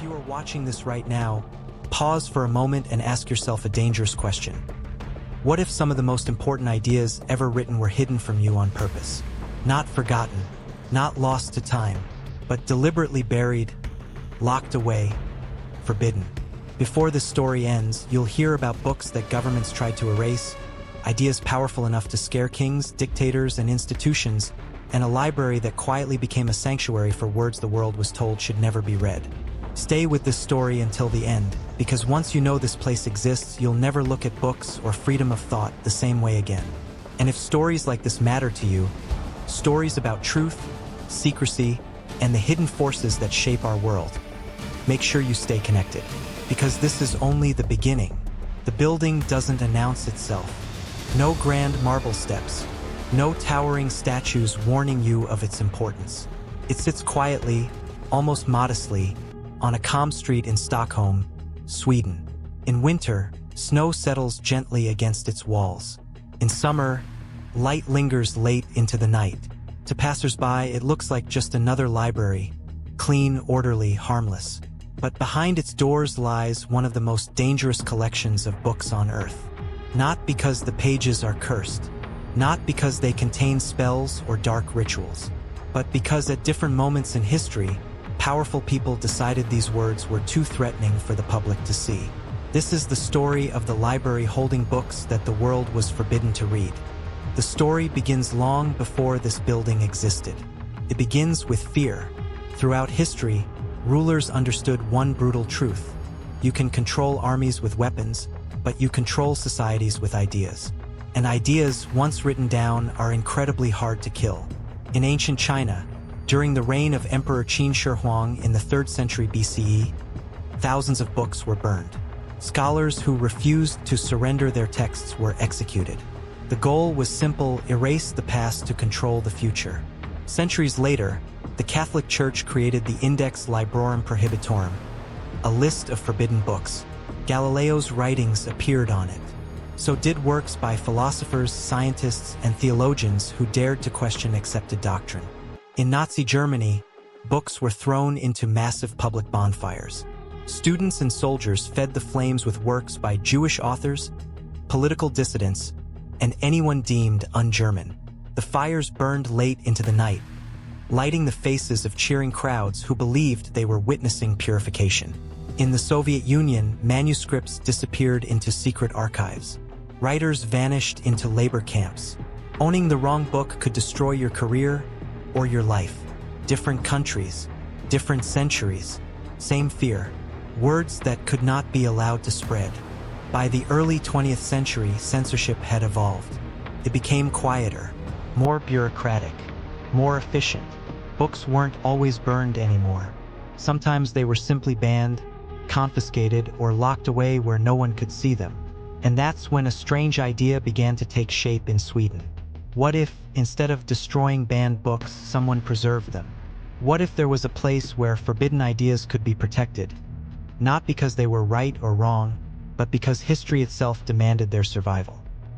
you are watching this right now, pause for a moment and ask yourself a dangerous question. What if some of the most important ideas ever written were hidden from you on purpose? Not forgotten, not lost to time, but deliberately buried, locked away, forbidden. Before this story ends, you'll hear about books that governments tried to erase, ideas powerful enough to scare kings, dictators, and institutions, and a library that quietly became a sanctuary for words the world was told should never be read. Stay with this story until the end, because once you know this place exists, you'll never look at books or freedom of thought the same way again. And if stories like this matter to you, stories about truth, secrecy, and the hidden forces that shape our world, make sure you stay connected, because this is only the beginning. The building doesn't announce itself. No grand marble steps, no towering statues warning you of its importance. It sits quietly, almost modestly, on a calm street in Stockholm, Sweden. In winter, snow settles gently against its walls. In summer, light lingers late into the night. To passers-by, it looks like just another library, clean, orderly, harmless. But behind its doors lies one of the most dangerous collections of books on Earth. Not because the pages are cursed, not because they contain spells or dark rituals, but because at different moments in history, powerful people decided these words were too threatening for the public to see. This is the story of the library holding books that the world was forbidden to read. The story begins long before this building existed. It begins with fear. Throughout history, rulers understood one brutal truth. You can control armies with weapons, but you control societies with ideas. And ideas, once written down, are incredibly hard to kill. In ancient China, during the reign of Emperor Qin Shi Huang in the 3rd century BCE, thousands of books were burned. Scholars who refused to surrender their texts were executed. The goal was simple: erase the past to control the future. Centuries later, the Catholic Church created the Index Librorum Prohibitorum, a list of forbidden books. Galileo's writings appeared on it. So did works by philosophers, scientists, and theologians who dared to question accepted doctrine. In Nazi Germany, books were thrown into massive public bonfires. Students and soldiers fed the flames with works by Jewish authors, political dissidents, and anyone deemed un-German. The fires burned late into the night, lighting the faces of cheering crowds who believed they were witnessing purification. In the Soviet Union, manuscripts disappeared into secret archives. Writers vanished into labor camps. Owning the wrong book could destroy your career or your life. Different countries, different centuries, same fear. Words that could not be allowed to spread. By the early 20th century, censorship had evolved. It became quieter, more bureaucratic, more efficient. Books weren't always burned anymore. Sometimes they were simply banned, confiscated, or locked away where no one could see them. And that's when a strange idea began to take shape in Sweden. What if, instead of destroying banned books, someone preserved them? What if there was a place where forbidden ideas could be protected? Not because they were right or wrong, but because history itself demanded their survival.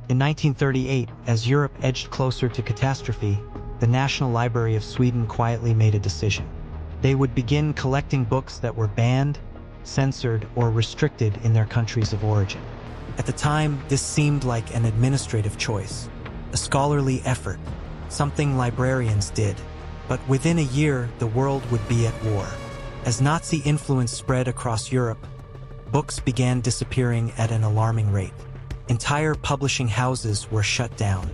In 1938, as Europe edged closer to catastrophe, the National Library of Sweden quietly made a decision. They would begin collecting books that were banned, censored, or restricted in their countries of origin. At the time, this seemed like an administrative choice, a scholarly effort, something librarians did. But within a year, the world would be at war. As Nazi influence spread across Europe, books began disappearing at an alarming rate. Entire publishing houses were shut down.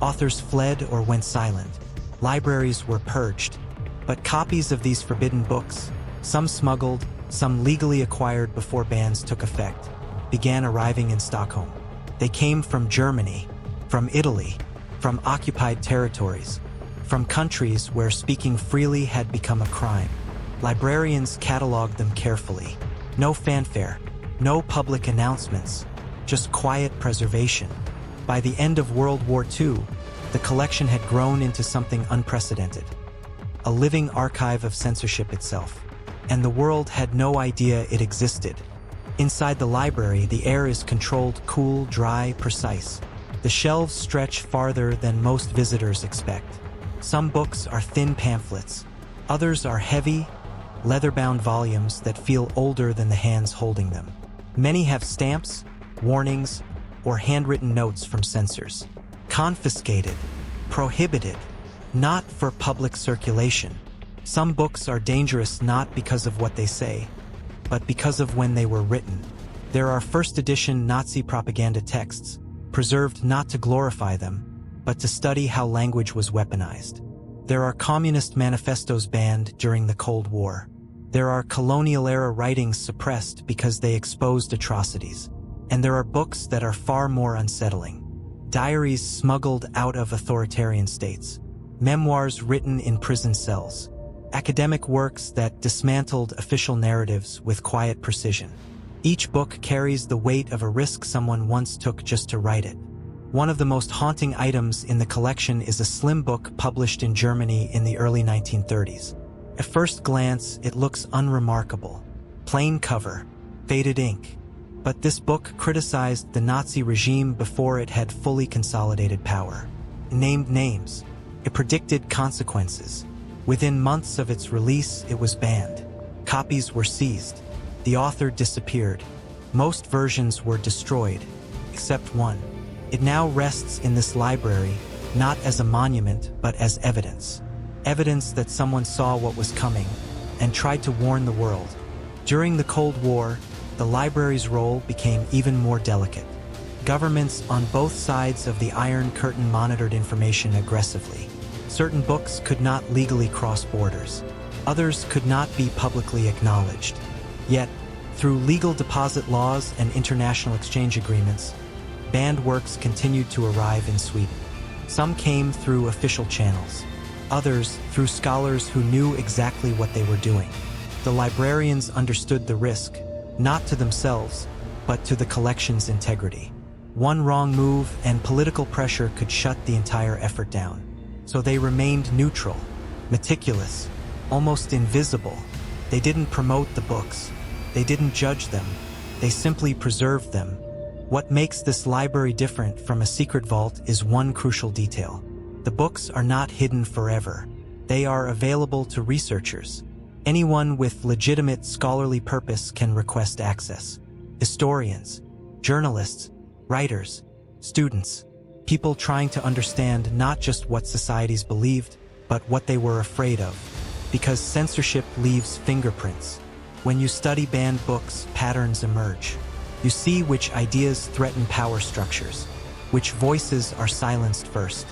Authors fled or went silent. Libraries were purged. But copies of these forbidden books, some smuggled, some legally acquired before bans took effect, began arriving in Stockholm. They came from Germany, from Italy, from occupied territories, from countries where speaking freely had become a crime. Librarians cataloged them carefully. No fanfare, no public announcements, just quiet preservation. By the end of World War II, the collection had grown into something unprecedented, a living archive of censorship itself. And the world had no idea it existed. Inside the library, the air is controlled, cool, dry, precise. The shelves stretch farther than most visitors expect. Some books are thin pamphlets. Others are heavy, leather-bound volumes that feel older than the hands holding them. Many have stamps, warnings, or handwritten notes from censors. Confiscated, prohibited, not for public circulation. Some books are dangerous not because of what they say, but because of when they were written. There are first edition Nazi propaganda texts, preserved not to glorify them, but to study how language was weaponized. There are communist manifestos banned during the Cold War. There are colonial-era writings suppressed because they exposed atrocities. And there are books that are far more unsettling. Diaries smuggled out of authoritarian states. Memoirs written in prison cells. Academic works that dismantled official narratives with quiet precision. Each book carries the weight of a risk someone once took just to write it. One of the most haunting items in the collection is a slim book published in Germany in the early 1930s. At first glance, it looks unremarkable. Plain cover, faded ink. But this book criticized the Nazi regime before it had fully consolidated power. It named names. It predicted consequences. Within months of its release, it was banned. Copies were seized. The author disappeared. Most versions were destroyed, except one. It now rests in this library, not as a monument, but as evidence. Evidence that someone saw what was coming and tried to warn the world. During the Cold War, the library's role became even more delicate. Governments on both sides of the Iron Curtain monitored information aggressively. Certain books could not legally cross borders. Others could not be publicly acknowledged. Yet, through legal deposit laws and international exchange agreements, banned works continued to arrive in Sweden. Some came through official channels. Others through scholars who knew exactly what they were doing. The librarians understood the risk, not to themselves, but to the collection's integrity. One wrong move and political pressure could shut the entire effort down. So they remained neutral, meticulous, almost invisible. They didn't promote the books. They didn't judge them. They simply preserved them. What makes this library different from a secret vault is one crucial detail. The books are not hidden forever. They are available to researchers. Anyone with legitimate scholarly purpose can request access. Historians, journalists, writers, students, people trying to understand not just what societies believed, but what they were afraid of. Because censorship leaves fingerprints. When you study banned books, patterns emerge. You see which ideas threaten power structures, which voices are silenced first,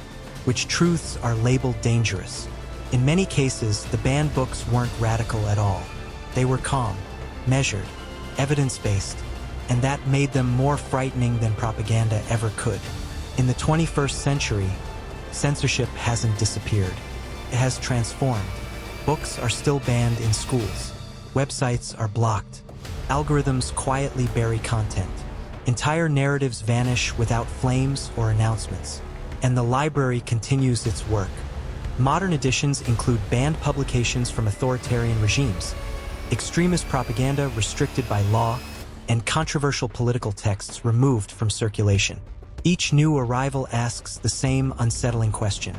which truths are labeled dangerous. In many cases, the banned books weren't radical at all. They were calm, measured, evidence-based, and that made them more frightening than propaganda ever could. In the 21st century, censorship hasn't disappeared. It has transformed. Books are still banned in schools. Websites are blocked. Algorithms quietly bury content. Entire narratives vanish without flames or announcements. And the library continues its work. Modern editions include banned publications from authoritarian regimes, extremist propaganda restricted by law, and controversial political texts removed from circulation. Each new arrival asks the same unsettling question: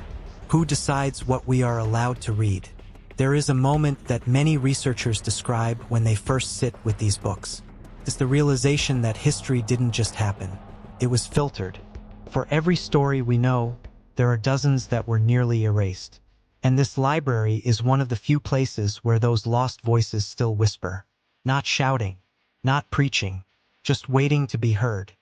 who decides what we are allowed to read? There is a moment that many researchers describe when they first sit with these books. It's the realization that history didn't just happen. It was filtered. For every story we know, there are dozens that were nearly erased. And this library is one of the few places where those lost voices still whisper. Not shouting, not preaching, just waiting to be heard.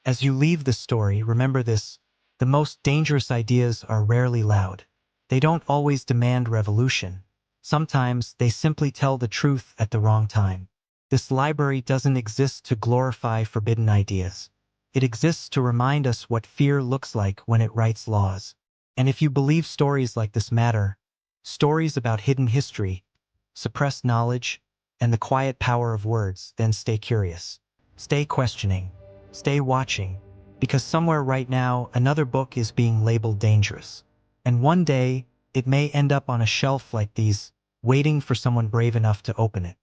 As you leave the story, remember this: the most dangerous ideas are rarely loud. They don't always demand revolution. Sometimes they simply tell the truth at the wrong time. This library doesn't exist to glorify forbidden ideas. It exists to remind us what fear looks like when it writes laws. And if you believe stories like this matter, stories about hidden history, suppressed knowledge, and the quiet power of words, then stay curious. Stay questioning. Stay watching. Because somewhere right now, another book is being labeled dangerous. And one day, it may end up on a shelf like these, waiting for someone brave enough to open it.